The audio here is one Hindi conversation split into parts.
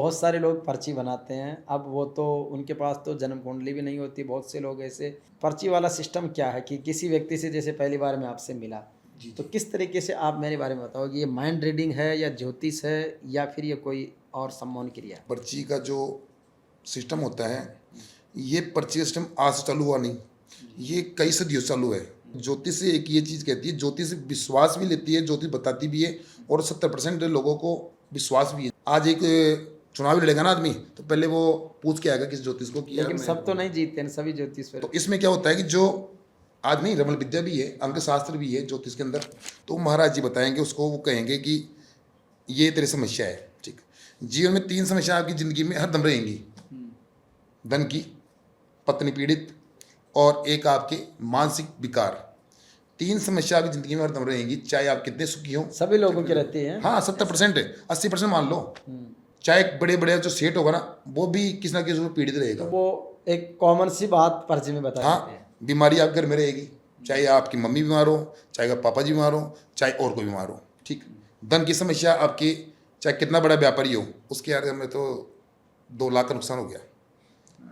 बहुत सारे लोग पर्ची बनाते हैं। अब वो तो उनके पास तो जन्म कुंडली भी नहीं होती। बहुत से लोग ऐसे पर्ची वाला सिस्टम क्या है कि किसी व्यक्ति से जैसे पहली बार मैं आपसे मिला, जी तो जी। किस तरीके से आप मेरे बारे में बताओगे, ये माइंड रीडिंग है या ज्योतिष है या फिर ये कोई और सम्मोहन क्रिया? पर्ची का जो सिस्टम होता है, ये पर्ची का सिस्टम आज से चालू हुआ नहीं, ये कई सदियों से चालू है। ज्योतिष से एक ये चीज़ कहती है, ज्योतिष विश्वास भी लेती है, ज्योतिष बताती भी है, और 70% लोगों को विश्वास भी है। आज एक चुनाव लड़ेगा ना आदमी, तो पहले वो पूछ के आएगा किस ज्योतिष को कि यार लेकिन मैं, सब तो नहीं जीतते हैं, सभी ज्योतिष पर। तो इसमें क्या होता है कि जो आज नहीं, रमल विद्या भी है, अंक शास्त्र भी है ज्योतिष के अंदर, तो महाराज जी बताएंगे उसको, वो कहेंगे कि ये तेरी समस्या है। ठीक, जीवन में 3 समस्या आपकी ज़िंदगी में हरदम रहेंगी, धन की, पत्नी पीड़ित, और एक आपके मानसिक विकार। 3 समस्या आपकी ज़िंदगी में हरदम रहेंगी, चाहे आप कितने सुखी हो। सभी लोगों की रहती है। हाँ, 70% 80% मान लो। चाहे बड़े बड़े जो सेठ होगा ना, वो भी किसी ना किसी को पीड़ित रहेगा। वो एक कॉमन सी बात पर्ची में बता देते हैं। हाँ, बीमारी आपके घर में रहेगी, चाहे आपकी मम्मी बीमार हो, चाहे आपका पापा जी बीमार हो, चाहे और कोई बीमार हो। ठीक, धन की समस्या आपकी, चाहे कितना बड़ा व्यापारी हो, उसके यार में तो 2 लाख का नुकसान हो गया,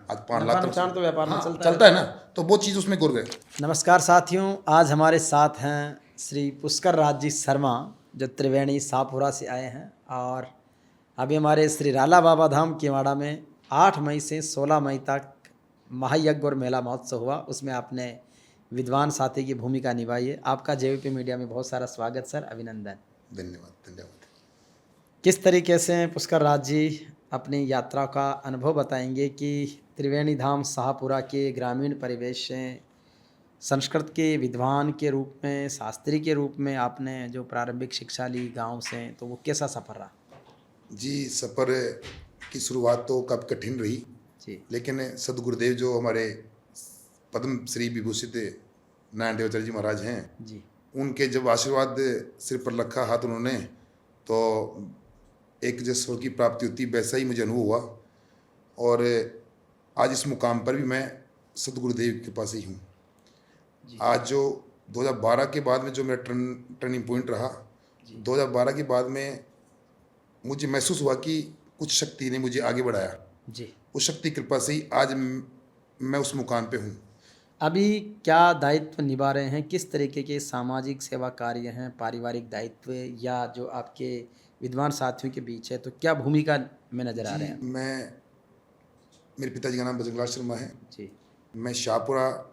आज 5 लाख का नुकसान तो व्यापार में हाँ, चलता है ना, तो वो चीज़ उसमें घुर गए। नमस्कार साथियों, आज हमारे साथ हैं श्री पुष्कर राज जी शर्मा, जो त्रिवेणी शाहपुरा से आए हैं। और अभी हमारे श्री राला बाबा धाम केवाड़ा में 8 मई से 16 मई तक महायज्ञ और मेला महोत्सव हुआ, उसमें आपने विद्वान साथी की भूमिका निभाई है। आपका जेवीपी मीडिया में बहुत सारा स्वागत सर, अभिनंदन। धन्यवाद धन्यवाद। किस तरीके से पुष्कर राज जी अपनी यात्रा का अनुभव बताएंगे कि त्रिवेणी धाम शाहपुरा के ग्रामीण परिवेश से संस्कृत के विद्वान के रूप में, शास्त्री के रूप में आपने जो प्रारंभिक शिक्षा ली गांव से, तो वो कैसा सफ़र रहा? जी, सफ़र की शुरुआत तो काफ़ी कठिन रही जी लेकिन सदगुरुदेव जो हमारे पद्म श्री विभूषित नारायण देवाचार्य जी महाराज हैं, जी उनके जब आशीर्वाद सिर पर रखा हाथ उन्होंने, तो एक जो स्वर की प्राप्ति होती, वैसा ही मुझे अनुभव हुआ। और आज इस मुकाम पर भी मैं सदगुरुदेव के पास ही हूँ। आज जो 2012 के बाद में जो मेरा टर्निंग पॉइंट रहा, 2012 के बाद में मुझे महसूस हुआ कि कुछ शक्ति ने मुझे आगे बढ़ाया। जी उस शक्ति कृपा से ही आज मैं उस मुकाम पे हूँ। अभी क्या दायित्व निभा रहे हैं? किस तरीके के सामाजिक सेवा कार्य हैं, पारिवारिक दायित्व, या जो आपके विद्वान साथियों के बीच है, तो क्या भूमिका में नज़र आ रहे हैं? मेरे पिताजी का नाम बजरंगलाल शर्मा है। जी मैं शाहपुरा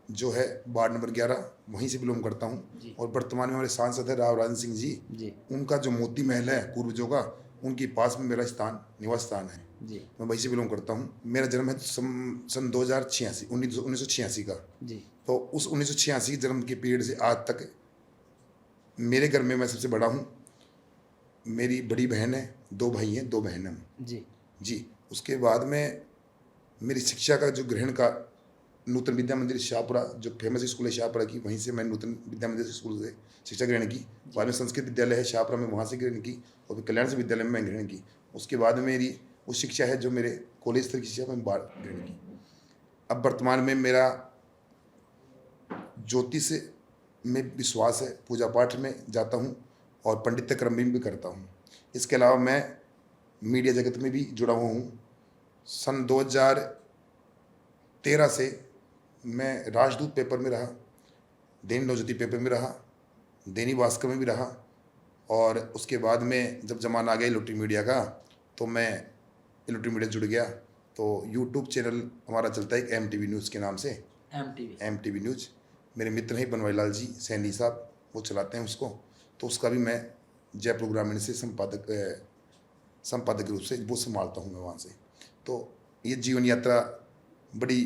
जो है वार्ड नंबर 11, वहीं से बिलोंग करता हूँ। जी। और वर्तमान में हमारे सांसद है राव राजन सिंह जी। जी उनका जो मोती महल है पूर्वजों का, उनके पास में मेरा निवास स्थान है। जी मैं वहीं से बिलोंग करता हूँ। मेरा जन्म है सन 1986 1986 का। जी तो उस 1986 जन्म के पीरियड से आज तक मेरे घर में मैं सबसे बड़ा हूँ। मेरी बड़ी बहन है, 2 भाई हैं, 2 बहन हैं। जी जी, उसके बाद में मेरी शिक्षा का जो ग्रहण का नूतन विद्या मंदिर शाहपुरा, जो फेमस स्कूल है शाहपुरा की, वहीं से मैं नूतन विद्या मंदिर स्कूल से शिक्षा ग्रहण की। बाद में संस्कृत विद्यालय है शाहपुरा में, वहाँ से ग्रहण की। और फिर कल्याण से विद्यालय में मैं ग्रहण की। उसके बाद में मेरी वो शिक्षा है जो मेरे कॉलेज स्तर की शिक्षा मैं बाहर ग्रहण की। अब वर्तमान में मेरा ज्योतिष में विश्वास है, पूजा पाठ में जाता हूँ और पंडित्य क्रम में भी करता हूँ। इसके अलावा मैं मीडिया जगत में भी जुड़ा हुआ हूँ। सन 2013 से मैं राजदूत पेपर में रहा, दैनिक नवज्योति पेपर में रहा, दैनिक भास्कर में भी रहा। और उसके बाद में जब जमाना आ गया इलेक्ट्रिक मीडिया का, तो मैं इलेक्ट्रिक मीडिया जुड़ गया। तो यूट्यूब चैनल हमारा चलता है एक MTV न्यूज़ के नाम से। MTV न्यूज़ मेरे मित्र हैं बनवारी लाल जी सैनी साहब, वो चलाते हैं उसको। तो उसका भी मैं जयपुर ग्रामीण से संपादक के रूप से वो संभालता हूँ मैं वहाँ से। तो ये जीवन यात्रा बड़ी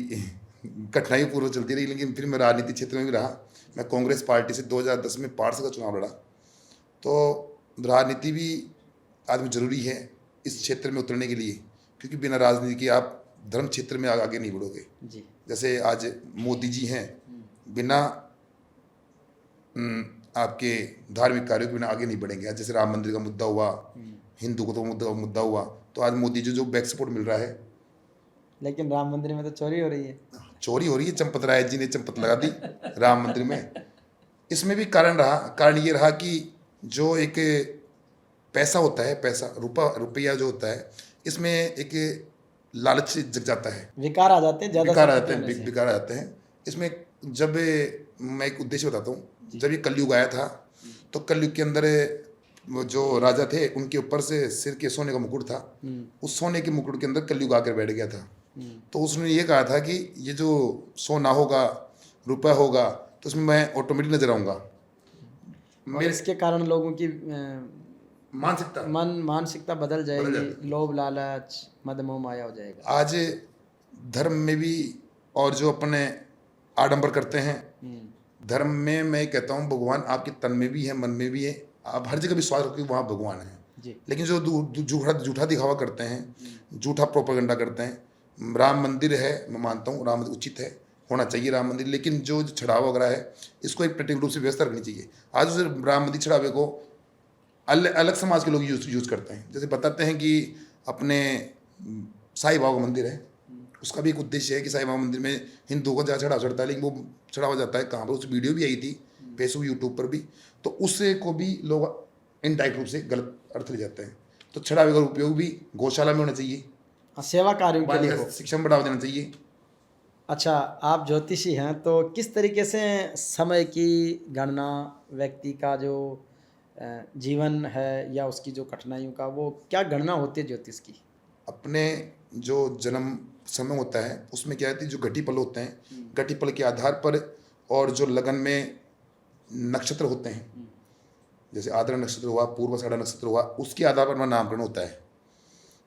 कठिनाई पूर्व चलती रही, लेकिन फिर मैं राजनीतिक क्षेत्र में भी रहा। मैं कांग्रेस पार्टी से 2010 में पार्षद का चुनाव लड़ा। तो राजनीति भी आदमी जरूरी है इस क्षेत्र में उतरने के लिए, क्योंकि बिना राजनीति के आप धर्म क्षेत्र में आगे नहीं बढ़ोगे। जी जैसे आज मोदी जी हैं, बिना आपके धार्मिक कार्यों के बिना आगे नहीं बढ़ेंगे। आज जैसे राम मंदिर का मुद्दा हुआ, हिंदू को तो मुद्दा हुआ, तो आज मोदी जी जो बैक सपोर्ट मिल रहा है। लेकिन राम मंदिर में तो चोरी हो रही है। चोरी हो रही है, चंपत राय जी ने चंपत लगा दी राम मंदिर में। इसमें भी कारण ये रहा कि जो एक पैसा होता है, पैसा रुपया जो होता है, इसमें एक लालच जग जाता है, विकार आ जाते हैं ज़्यादा विकार आ शक्ति जाते होने हैं, से। विकार आ जाते हैं। इसमें जब मैं एक उद्देश्य बताता हूँ, जब ये कलयुग आया था तो कलयुग के अंदर वो जो राजा थे उनके ऊपर से सिर के सोने का मुकुट था, उस सोने के मुकुट के अंदर कलयुग आकर बैठ गया था। तो उसने ये कहा था कि ये जो सोना होगा, रुपया होगा, तो उसमें मैं ऑटोमेटिक नजर आऊंगा। और मेरे इसके कारण लोगों की मानसिकता मानसिकता बदल बदल जाएगी, जाती है। लोभ लालच मद मोह माया हो जाएगा। आज धर्म में भी, और जो अपने आडंबर करते हैं धर्म में, मैं कहता हूँ भगवान आपके तन में भी है, मन में भी है। आप हर जगह विश्वास रखिए वहाँ भगवान है। जी लेकिन जो झूठा झूठा दिखावा करते हैं, झूठा प्रोपेगेंडा करते हैं। राम मंदिर है, मैं मानता हूँ राम मंदिर उचित है, होना चाहिए राम मंदिर, लेकिन जो छड़ावा वगैरह है इसको एक प्रत्येक रूप से व्यवस्था रखनी चाहिए। आज उस राम मंदिर छड़ावे को अलग अलग समाज के लोग यूज करते हैं। जैसे बताते हैं कि अपने साईं बाबा का मंदिर है, उसका भी एक उद्देश्य है कि साईं बाबा मंदिर में हिंदुओं को जहाँ चढ़ावा चढ़ता है, लेकिन वो चढ़ावा जाता है कहाँ पर, उस वीडियो भी आई थी फेसबुक यूट्यूब पर भी, तो उससे को भी लोग इनडायरेक्ट रूप से गलत अर्थ ले जाते हैं। तो छड़ावे का उपयोग भी गौशाला में होना चाहिए, सेवा कार्यों के लिए बालिका हो। शिक्षा में बढ़ावा देना चाहिए। अच्छा, आप ज्योतिषी हैं तो किस तरीके से समय की गणना, व्यक्ति का जो जीवन है या उसकी जो कठिनाइयों का, वो क्या गणना होती है ज्योतिष की? अपने जो जन्म समय होता है उसमें क्या होती है, जो घटी पल होते हैं, घटी पल के आधार पर, और जो लगन में नक्षत्र होते हैं, जैसे आद्रा नक्षत्र हुआ, पूर्वाषाढ़ा नक्षत्र हुआ, उसके आधार पर हमारा नामकरण होता है।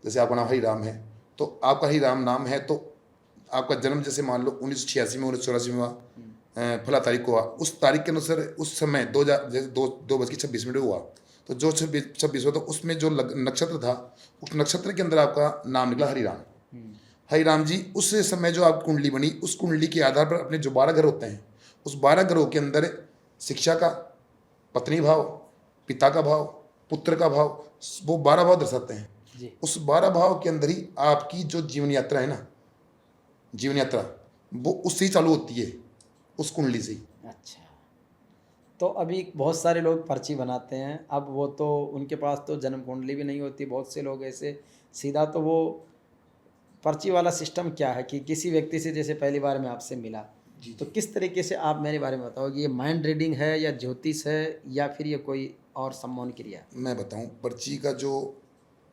जैसे आपका नाम हरिराम है, तो आपका हरिराम नाम है, तो आपका जन्म जैसे मान लो 1986 में, 1984 में हुआ, फला तारीख को हुआ, उस तारीख के अनुसार उस समय जैसे 2:26 हुआ, तो जो 26 हुआ, तो उसमें जो नक्षत्र था, उस नक्षत्र के अंदर आपका नाम निकला हरिराम। हरिराम जी, उस समय जो आपकी कुंडली बनी, उस कुंडली के आधार पर अपने जो 12 घर होते हैं, उस 12 घरों के अंदर शिक्षा का, पत्नी भाव, पिता का भाव, पुत्र का भाव, वो 12 भाव दर्शाते हैं। जी उस 12 भाव के अंदर ही आपकी जो जीवन यात्रा है ना, जीवन यात्रा, वो उससे ही चालू होती है, उस कुंडली से ही। अच्छा, तो अभी बहुत सारे लोग पर्ची बनाते हैं, अब वो तो उनके पास तो जन्म कुंडली भी नहीं होती, बहुत से लोग ऐसे सीधा, तो वो पर्ची वाला सिस्टम क्या है कि किसी व्यक्ति से, जैसे पहली बार मैं आपसे मिला, तो किस तरीके से आप मेरे बारे में बताओ कि ये माइंड रीडिंग है या ज्योतिष है या फिर ये कोई और सम्मोहन क्रिया? मैं बताऊं, पर्ची का जो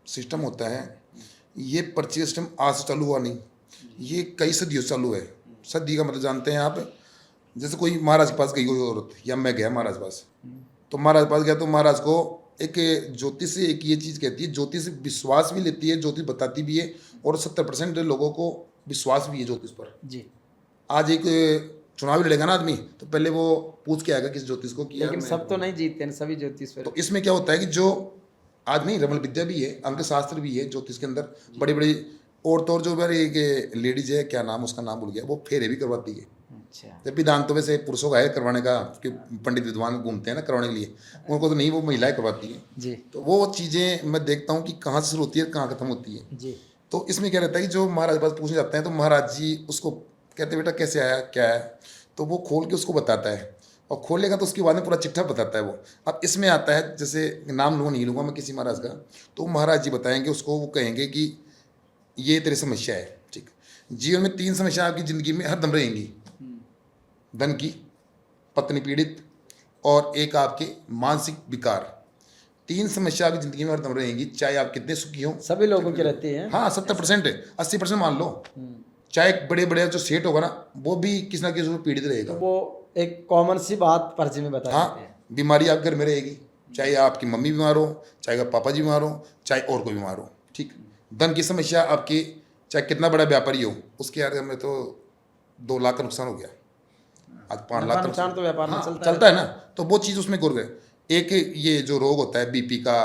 सिस्टम होता है, ये पर्ची सिस्टम आज से चालू हुआ नहीं, ये कई सदियों से चालू है। सदी का मतलब जानते हैं आप, जैसे कोई महाराज के पास गई कोई औरत, या मैं गया महाराज के पास, तो महाराज के पास गया तो महाराज को एक ज्योतिष से एक ये चीज़ कहती है, ज्योतिष विश्वास भी लेती है, ज्योतिष बताती भी है, और 70% लोगों को विश्वास भी है ज्योतिष पर। जी, आज एक चुनाव लड़ेगा ना आदमी, तो पहले वो पूछ के आएगा किस ज्योतिष को किया। लेकिन सब तो नहीं जीतते हैं, सभी ज्योतिष पर। तो इसमें क्या होता है कि जो आदमी, रमल विद्या भी है, अंक शास्त्र भी है ज्योतिष के अंदर, बड़ी बड़ी, और तो और जो बार एक लेडीज है, क्या नाम उसका, नाम भूल गया, वो फेरे भी करवाती है। अच्छा, जब विधान तो वैसे पुरुषों का है करवाने का, कि पंडित विद्वान घूमते हैं ना करवाने के लिए, उनको तो नहीं, वो महिलाएं करवाती हैं। जी तो वो चीज़ें मैं देखता हूँ कि कहाँ से शुरू होती है, कहाँ खत्म होती है। जी तो इसमें क्या रहता है कि जो महाराज के पास पूछने जाते हैं, तो महाराज जी उसको कहते हैं बेटा कैसे आया, क्या है, तो वो खोल के उसको बताता है, और खोलेगा तो उसके बाद में पूरा चिट्ठा बताता है वो। अब इसमें आता है, जैसे नाम लूँगा नहीं लूँगा मैं किसी महाराज का, तो महाराज जी बताएंगे उसको, वो कहेंगे कि ये तेरी समस्या है, ठीक। जीवन में 3 समस्या आपकी ज़िंदगी में हरदम रहेंगी, धन की, पत्नी पीड़ित, और एक आपके मानसिक विकार। 3 समस्या आपकी ज़िंदगी में हरदम रहेंगी, चाहे आप कितने सुखी हों। सभी लोगों की रहती है। हाँ, 70% 80% मान लो, चाहे बड़े बड़े जो सेठ होगा ना, वो भी किसी ना किसी रूप में पीड़ित रहेगा। वो एक कॉमन सी बात पर्ची में बता देते हैं। हाँ, बीमारी आप घर में रहेगी, चाहे आपकी मम्मी बीमार हो, चाहे आपका पापा जी बीमार हो, चाहे और कोई बीमार हो, ठीक। धन की समस्या आपकी, चाहे कितना बड़ा व्यापारी हो, उसके यार में तो 2 लाख का नुकसान हो गया, आज 5 लाख का नुकसान तो व्यापार में हाँ, चलता है ना। तो वो चीज़ उसमें गुर गए। एक ये जो रोग होता है बीपी का,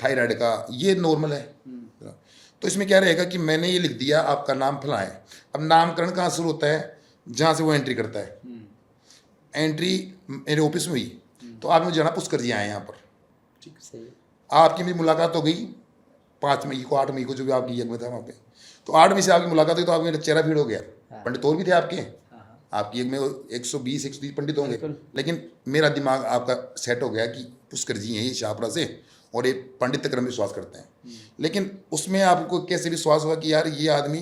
थायराइड का, ये नॉर्मल है। तो इसमें क्या रहेगा कि मैंने ये लिख दिया आपका नाम फला है। अब नामकरण कहाँ शुरू होता है, जहाँ से वो एंट्री करता है। एंट्री मेरे ऑफिस में हुई, तो आप मुझे जाना पुष्कर जी आए यहाँ पर, ठीक, सही है। आपकी मेरी मुलाकात हो गई 5 मई को, 8 मई को, जो भी आपकी यज्ञ में था वहाँ पे, तो 8 मई से आपकी मुलाकात हुई, तो आपका मेरा चेहरा भीड़ हो गया। पंडित और भी थे आपके, आपकी यज्ञ में 120-130 पंडित होंगे, लेकिन मेरा दिमाग आपका सेट हो गया कि पुष्कर जी हैं ये शाहपुरा से, और एक पांडित्य क्रम विश्वास करते हैं। लेकिन उसमें आपको कैसे विश्वास होगा कि यार ये आदमी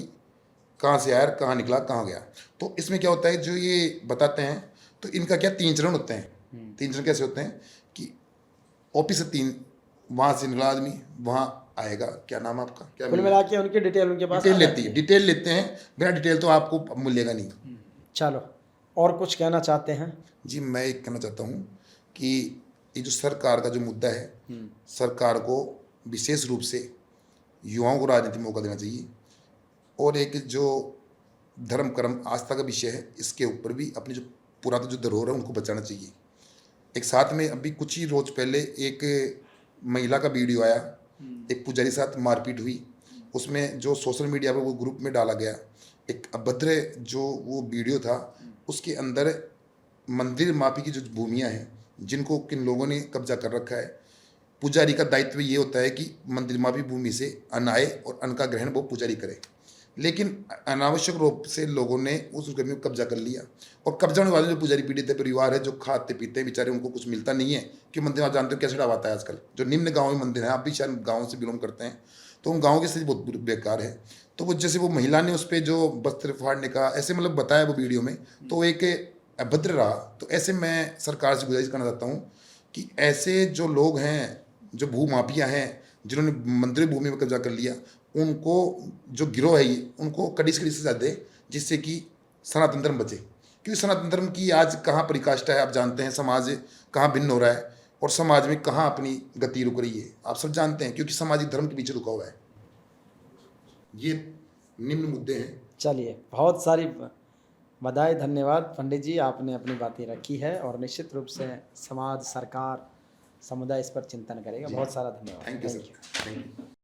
कहाँ से आया, कहाँ निकला, कहाँ गया। तो इसमें क्या होता है, जो ये बताते हैं तो इनका क्या 3 चरण होते हैं। 3 चरण कैसे होते हैं कि ऑफिस से 3 वहाँ से निकला आदमी वहाँ आएगा, क्या नाम है आपका, क्या कुल मिला के उनकी डिटेल उनके पास डिटेल आ लेती जाती है, डिटेल लेते हैं, बिना डिटेल तो आपको मिलेगा नहीं। चलो, और कुछ कहना चाहते हैं? जी, मैं एक कहना चाहता हूँ कि ये जो सरकार का जो मुद्दा है, सरकार को विशेष रूप से युवाओं को राजनीति में मौका देना चाहिए, और एक जो धर्म कर्म आस्था का विषय है इसके ऊपर भी अपनी जो पुरातन जो धरोहर है उनको बचाना चाहिए। एक साथ में अभी कुछ ही रोज पहले एक महिला का वीडियो आया, एक पुजारी के साथ मारपीट हुई, उसमें जो सोशल मीडिया पर वो ग्रुप में डाला गया एक अभद्र जो वो वीडियो था, उसके अंदर मंदिर माफी की जो भूमियाँ हैं जिनको किन लोगों ने कब्जा कर रखा है, पुजारी का दायित्व ये होता है कि मंदिर माफी भूमि से अन्न आए और अन्न का ग्रहण वो पुजारी करे। लेकिन अनावश्यक रूप से लोगों ने उस जमीन को कब्जा कर लिया, और कब्जा होने वाले जो पुजारी पीड़ित परिवार है, जो खाते पीते हैं बेचारे, उनको कुछ मिलता नहीं है। कि मंदिर आप जानते हो कैसे डरावाता है आजकल, जो निम्न गाँव में मंदिर है, आप भी शायद गाँव से बिलोंग करते हैं, तो उन गाँव की स्थिति बहुत बेकार है। तो वो जैसे वो महिला ने उस पर जो वस्त्र फाड़ने का ऐसे मतलब बताया वो वीडियो में, तो एक अभद्र रहा। तो ऐसे मैं सरकार से गुजारिश करना चाहता हूँ कि ऐसे जो लोग हैं, जो भूमाफिया हैं, जिन्होंने मंदिर भूमि में कब्जा कर लिया, उनको जो गिरोह है ये, उनको कड़ी से कड़ी सजा दे, जिससे कि सनातन धर्म बचे। क्योंकि सनातन धर्म की आज कहाँ परिकाष्ठा है, आप जानते हैं, समाज कहाँ भिन्न हो रहा है और समाज में कहाँ अपनी गति रुक रही है, आप सब जानते हैं, क्योंकि सामाजिक धर्म के पीछे रुका हुआ है। ये निम्न मुद्दे हैं। चलिए, बहुत सारी बधाई, धन्यवाद पंडित जी, आपने अपनी बातें रखी है और निश्चित रूप से समाज, सरकार, समुदाय इस पर चिंतन करेगा। बहुत सारा धन्यवाद। Thank you sir, thank you.